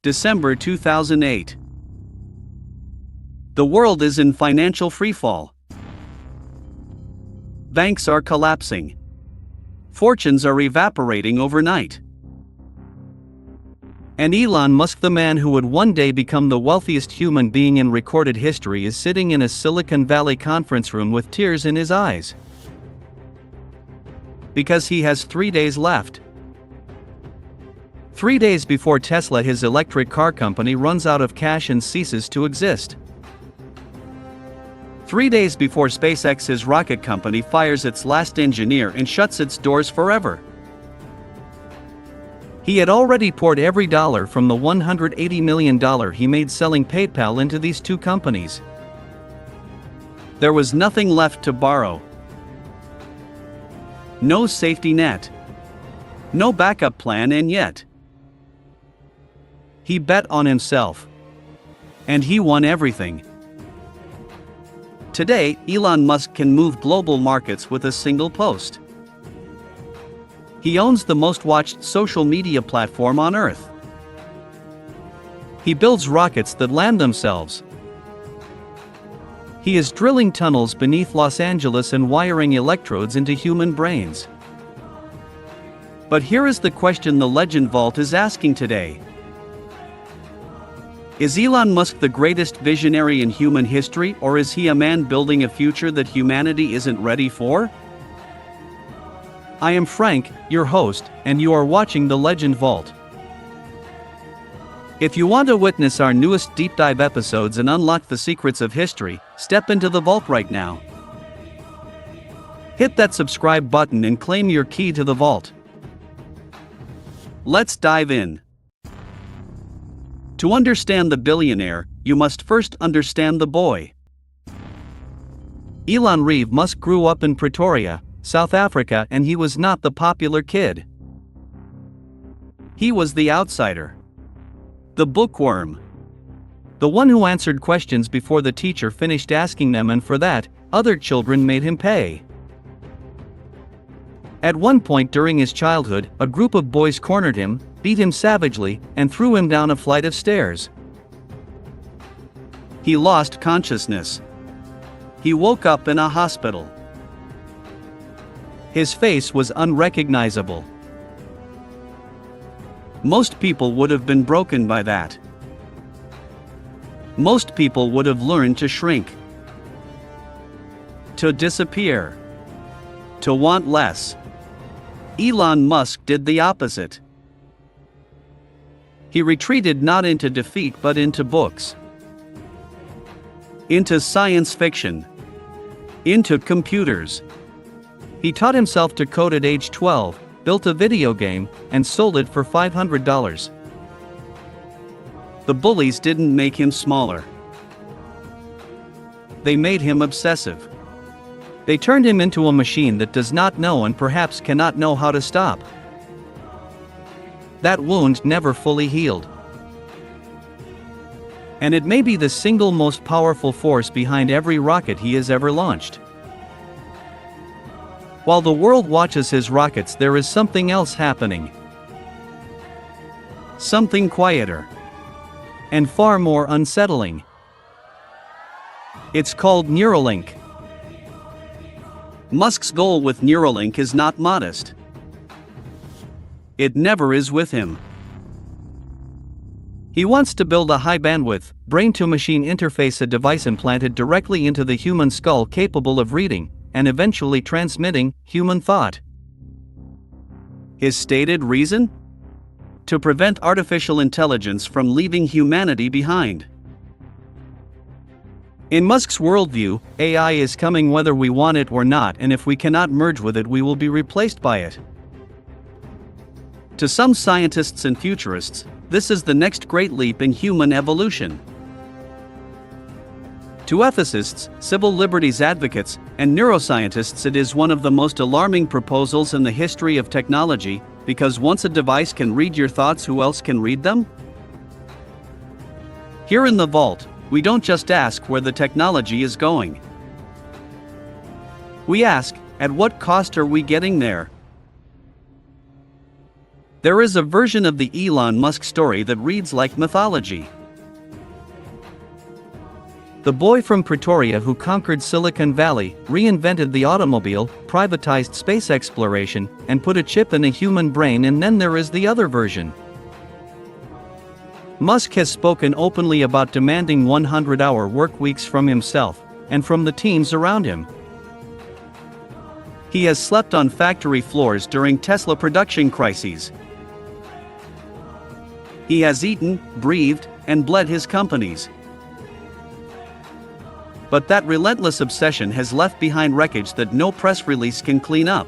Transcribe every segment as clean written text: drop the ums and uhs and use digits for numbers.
December 2008. The world is in financial freefall. Banks are collapsing. Fortunes are evaporating overnight. And Elon Musk, the man who would one day become the wealthiest human being in recorded history, is sitting in a Silicon Valley conference room with tears in his eyes. Because he has 3 days left. 3 days before Tesla, his electric car company, runs out of cash and ceases to exist. 3 days before SpaceX, his rocket company, fires its last engineer and shuts its doors forever. He had already poured every dollar from the $180 million he made selling PayPal into these two companies. There was nothing left to borrow. No safety net. No backup plan, and yet he bet on himself. And he won everything. Today, Elon Musk can move global markets with a single post. He owns the most watched social media platform on Earth. He builds rockets that land themselves. He is drilling tunnels beneath Los Angeles and wiring electrodes into human brains. But here is the question the Legend Vault is asking today. Is Elon Musk the greatest visionary in human history, or is he a man building a future that humanity isn't ready for? I am Frank, your host, and you are watching the Legend Vault. If you want to witness our newest deep dive episodes and unlock the secrets of history, step into the vault right now. Hit that subscribe button and claim your key to the vault. Let's dive in. To understand the billionaire, you must first understand the boy. Elon Reeve Musk grew up in Pretoria, South Africa, and he was not the popular kid. He was the outsider. The bookworm. The one who answered questions before the teacher finished asking them, and for that, other children made him pay. At one point during his childhood, a group of boys cornered him, beat him savagely, and threw him down a flight of stairs. He lost consciousness. He woke up in a hospital. His face was unrecognizable. Most people would have been broken by that. Most people would have learned to shrink, to disappear, to want less. Elon Musk did the opposite. He retreated not into defeat but into books, into science fiction, into computers. He taught himself to code at age 12, built a video game, and sold it for $500. The bullies didn't make him smaller. They made him obsessive. They turned him into a machine that does not know and perhaps cannot know how to stop. That wound never fully healed. And it may be the single most powerful force behind every rocket he has ever launched. While the world watches his rockets, there is something else happening. Something quieter. And far more unsettling. It's called Neuralink. Musk's goal with Neuralink is not modest. It never is with him. He wants to build a high-bandwidth, brain-to-machine interface, a device implanted directly into the human skull capable of reading, and eventually transmitting, human thought. His stated reason? To prevent artificial intelligence from leaving humanity behind. In Musk's worldview, AI is coming whether we want it or not, and if we cannot merge with it, we will be replaced by it. To some scientists and futurists, this is the next great leap in human evolution. To ethicists, civil liberties advocates, and neuroscientists, it is one of the most alarming proposals in the history of technology, because once a device can read your thoughts, who else can read them? Here in the vault, we don't just ask where the technology is going. We ask, at what cost are we getting there? There is a version of the Elon Musk story that reads like mythology. The boy from Pretoria who conquered Silicon Valley, reinvented the automobile, privatized space exploration, and put a chip in a human brain. And then there is the other version. Musk has spoken openly about demanding 100-hour work weeks from himself and from the teams around him. He has slept on factory floors during Tesla production crises. He has eaten, breathed, and bled his companies. But that relentless obsession has left behind wreckage that no press release can clean up.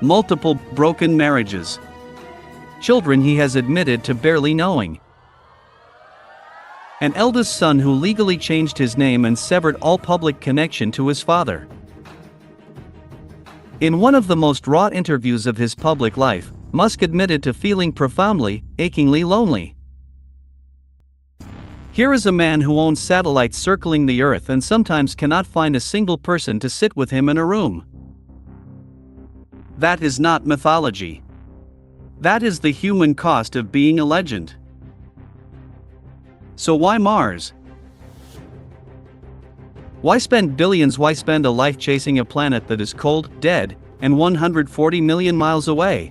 Multiple broken marriages. Children he has admitted to barely knowing. An eldest son who legally changed his name and severed all public connection to his father. In one of the most raw interviews of his public life, Musk admitted to feeling profoundly, achingly lonely. Here is a man who owns satellites circling the Earth and sometimes cannot find a single person to sit with him in a room. That is not mythology. That is the human cost of being a legend. So why Mars? Why spend billions? Why spend a life chasing a planet that is cold, dead, and 140 million miles away?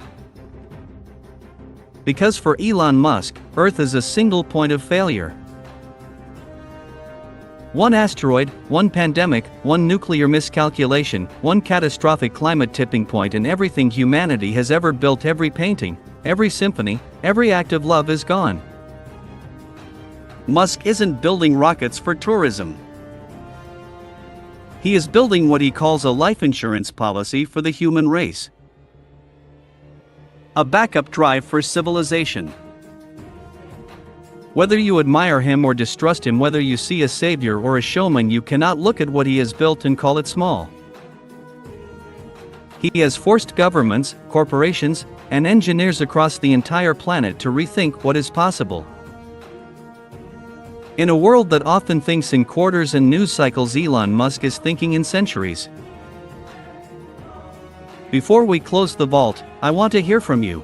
Because for Elon Musk, Earth is a single point of failure. One asteroid, one pandemic, one nuclear miscalculation, one catastrophic climate tipping point, and everything humanity has ever built, every painting, every symphony, every act of love is gone. Musk isn't building rockets for tourism. He is building what he calls a life insurance policy for the human race. A backup drive for civilization. Whether you admire him or distrust him, whether you see a savior or a showman, you cannot look at what he has built and call it small. He has forced governments, corporations, and engineers across the entire planet to rethink what is possible. In a world that often thinks in quarters and news cycles, Elon Musk is thinking in centuries. Before we close the vault, I want to hear from you.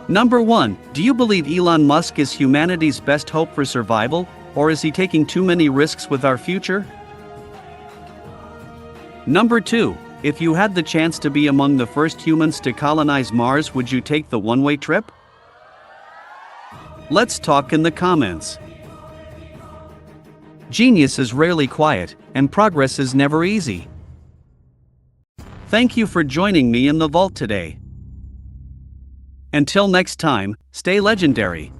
Number 1, do you believe Elon Musk is humanity's best hope for survival, or is he taking too many risks with our future? Number 2, if you had the chance to be among the first humans to colonize Mars, would you take the one-way trip? Let's talk in the comments. Genius is rarely quiet, and progress is never easy. Thank you for joining me in the vault today. Until next time, stay legendary.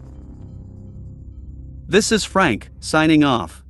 This is Frank, signing off.